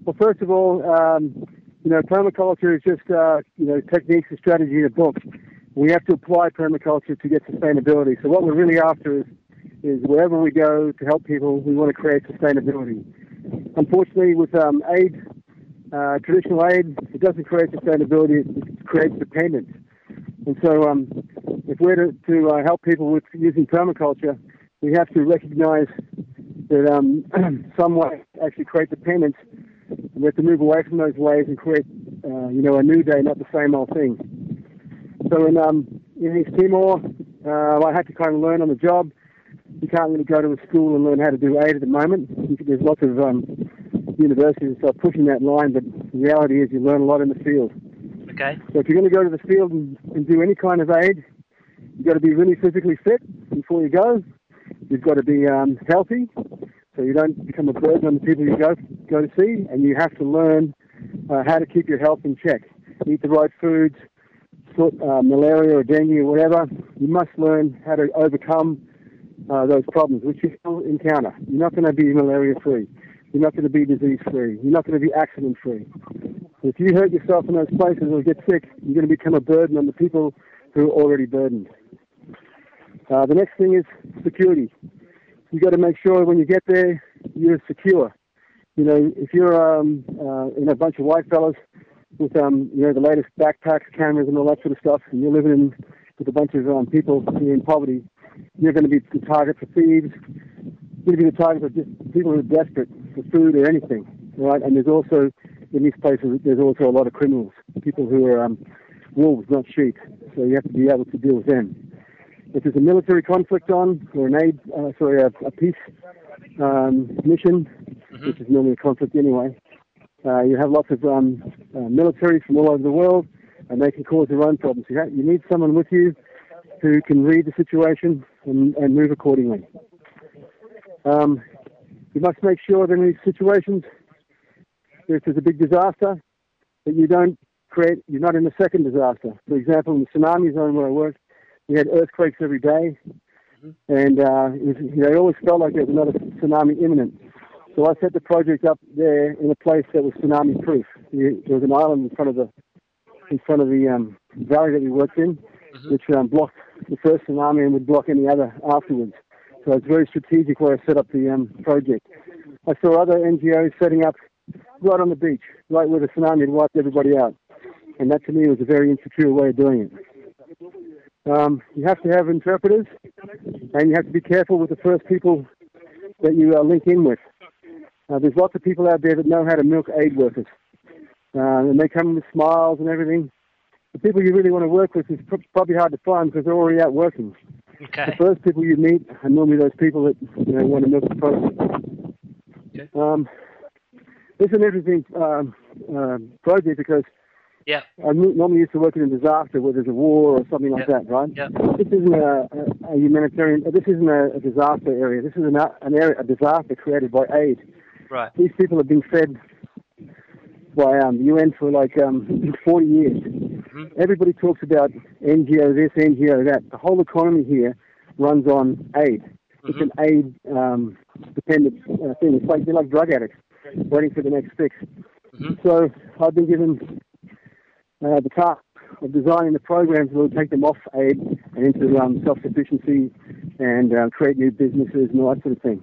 Well, first of all, permaculture is just, techniques and strategy in a book. We have to apply permaculture to get sustainability. So what we're really after is wherever we go to help people, we want to create sustainability. Unfortunately, with aid, traditional aid, it doesn't create sustainability, it creates dependence. And so if we're to help people with using permaculture, we have to recognize that some way actually create dependence. We have to move away from those ways and create, a new day, not the same old thing. So in East Timor, I had to kind of learn on the job. You can't really go to a school and learn how to do aid at the moment. There's lots of universities that are pushing that line, but the reality is you learn a lot in the field. Okay. So if you're going to go to the field and do any kind of aid, you've got to be really physically fit before you go. You've got to be healthy, so you don't become a burden on the people you go to see, and you have to learn how to keep your health in check. Eat the right foods, sort malaria or dengue or whatever. You must learn how to overcome those problems, which you will encounter. You're not going to be malaria-free. You're not going to be disease-free. You're not going to be accident-free. If you hurt yourself in those places or get sick, you're going to become a burden on the people who are already burdened. The next thing is security. You've got to make sure when you get there, you're secure. If you're in a bunch of white fellas with, the latest backpacks, cameras, and all that sort of stuff, and you're living with a bunch of people in poverty, you're going to be the target for thieves. You're going to be the target for just people who are desperate for food or anything, right? And there's also, in these places, there's also a lot of criminals, people who are wolves, not sheep. So you have to be able to deal with them. If there's a military conflict on, or a peace mission, which is normally a conflict anyway, you have lots of military from all over the world, and they can cause their own problems. You need someone with you who can read the situation and move accordingly. You must make sure that in these situations, if there's a big disaster, that you're not in the second disaster. For example, in the tsunami zone where I worked, we had earthquakes every day, and it always felt like there was another tsunami imminent. So I set the project up there in a place that was tsunami-proof. There was an island in front of the valley that we worked in, which blocked the first tsunami and would block any other afterwards. So it's very strategic where I set up the project. I saw other NGOs setting up right on the beach, right where the tsunami had wiped everybody out. And that to me was a very insecure way of doing it. You have to have interpreters, and you have to be careful with the first people that you link in with. There's lots of people out there that know how to milk aid workers. And they come with smiles and everything. The people you really want to work with is probably hard to find because they're already out working. Okay. The first people you meet are normally those people that want to milk the project. Okay. This is an interesting project because I normally used to work in a disaster where there's a war or something like that, right? Yeah. This isn't a humanitarian. This isn't a disaster area. This is a disaster created by aid. Right. These people have been fed by the UN for 40 years. Mm-hmm. Everybody talks about NGO this, NGO that. The whole economy here runs on aid. Mm-hmm. It's an aid-dependent thing. They're like drug addicts waiting for the next fix. Mm-hmm. So I've been given the task of designing the programs that will take them off aid and into self-sufficiency and create new businesses and all that sort of thing.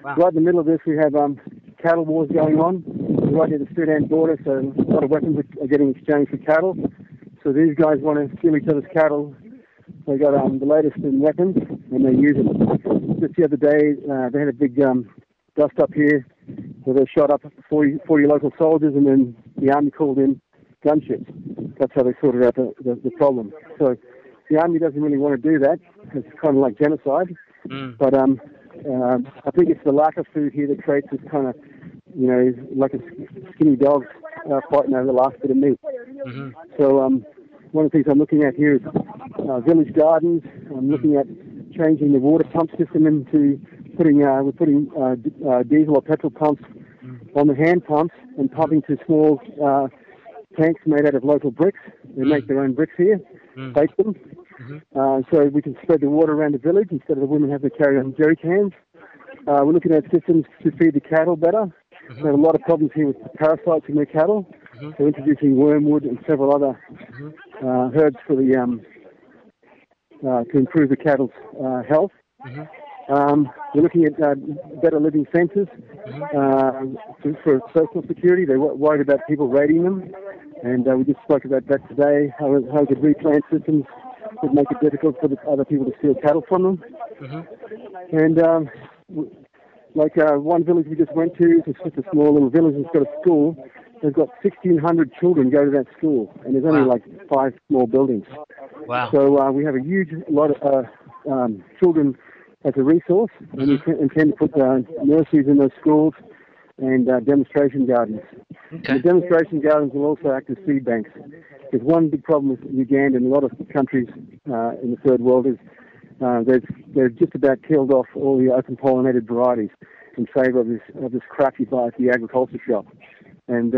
Wow. Right in the middle of this, we have cattle wars going on. We're right near the Sudan border, so a lot of weapons are getting exchanged for cattle. So these guys want to steal each other's cattle. They got the latest in weapons, and they use it. Just the other day, they had a big dust up here where they shot up 40 local soldiers, and then the army called in gunships. That's how they sorted out the problem. So the army doesn't really want to do that. It's kind of like genocide. Mm. But I think it's the lack of food here that creates this kind of, like a skinny dog fighting over the last bit of meat. Mm-hmm. So one of the things I'm looking at here is village gardens. I'm looking at changing the water pump system into we're putting diesel or petrol pumps on the hand pumps and pumping to small tanks made out of local bricks. They make their own bricks here, bake them. Mm-hmm. So we can spread the water around the village instead of the women having to carry on jerry cans. We're looking at systems to feed the cattle better. They have a lot of problems here with parasites in their cattle. They're introducing wormwood and several other herbs for the to improve the cattle's health. We're looking at better living centres for personal security. They're worried about people raiding them, and we just spoke about that today, how the replant systems would make it difficult for other people to steal cattle from them. And one village we just went to, it's just a small little village that's got a school. They've got 1,600 children go to that school, and there's only like 5 small buildings. Wow. So we have a huge lot of children as a resource, and we intend to put nurseries in those schools and demonstration gardens. Okay. The demonstration gardens will also act as seed banks. There's one big problem with Uganda and a lot of countries in the third world is they've just about killed off all the open pollinated varieties in favour of this crap you buy at the agriculture shop. And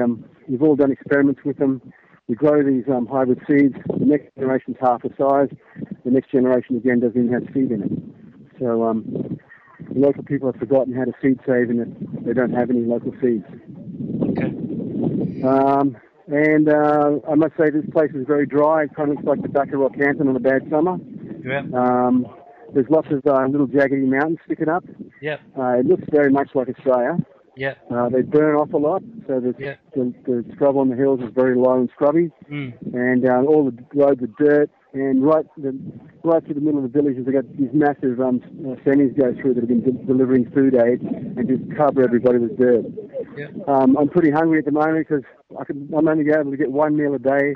we've all done experiments with them. We grow these hybrid seeds. The next generation's half the size. The next generation again doesn't even have seed in it. So the local people have forgotten how to seed save, and they don't have any local seeds. Okay. And I must say this place is very dry. It kind of looks like the back of Rockhampton on a bad summer. Yeah. There's lots of little jaggedy mountains sticking up. Yeah. It looks very much like Australia. Yeah. They burn off a lot, so the scrub on the hills is very low and scrubby, and all the roads are dirt. And right through the middle of the villages, they've got these massive semis go through that have been delivering food aid and just cover everybody with dirt. Yeah. I'm pretty hungry at the moment because I'm only able to get one meal a day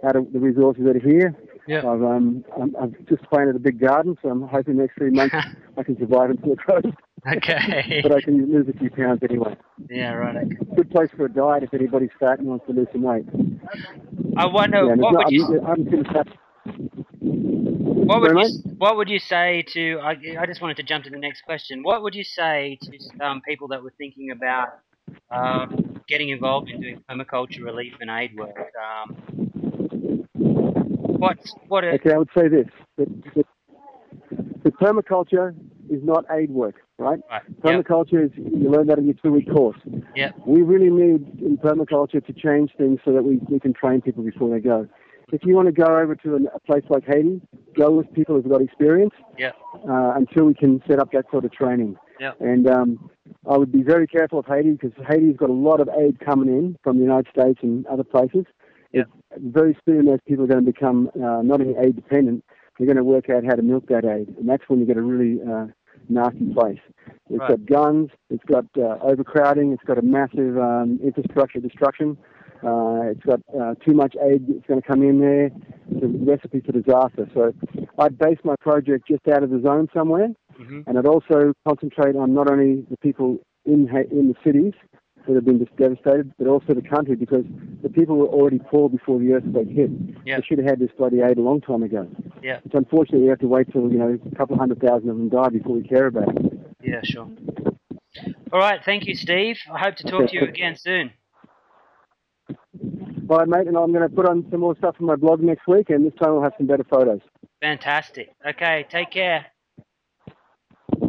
out of the resources that are here. Yeah. I've just planted a big garden, so I'm hoping the next 3 months I can survive until it grows. Okay. But I can lose a few pounds anyway. Yeah, right. Okay. Good place for a diet if anybody's fat and wants to lose some weight. I wonder, what would you say to, I just wanted to jump to the next question. What would you say to people that were thinking about getting involved in doing permaculture relief and aid work? Okay, I would say this. The permaculture is not aid work, right? Permaculture is, you learn that in your 2-week course. Yep. We really need in permaculture to change things so that we can train people before they go. If you want to go over to a place like Haiti, go with people who've got experience until we can set up that sort of training. Yep. And I would be very careful of Haiti because Haiti's got a lot of aid coming in from the United States and other places. Yep. Very soon those people are going to become not only aid dependent, they're going to work out how to milk that aid. And that's when you get a really nasty place. It's got guns, it's got overcrowding, it's got a massive infrastructure destruction. It's got too much aid that's going to come in there. It's a recipe for disaster. So I'd base my project just out of the zone somewhere, and I'd also concentrate on not only the people in the cities that have been just devastated, but also the country, because the people were already poor before the earthquake hit. They should have had this bloody aid a long time ago. Yeah. It's unfortunately we have to wait till a couple of 100,000 of them die before we care about it. Yeah, sure. All right, thank you, Steve. I hope to talk to you again soon. All right, mate, and I'm going to put on some more stuff on my blog next week, and this time I'll have some better photos. Fantastic. Okay, take care.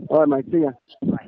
All right, mate. See ya. Bye.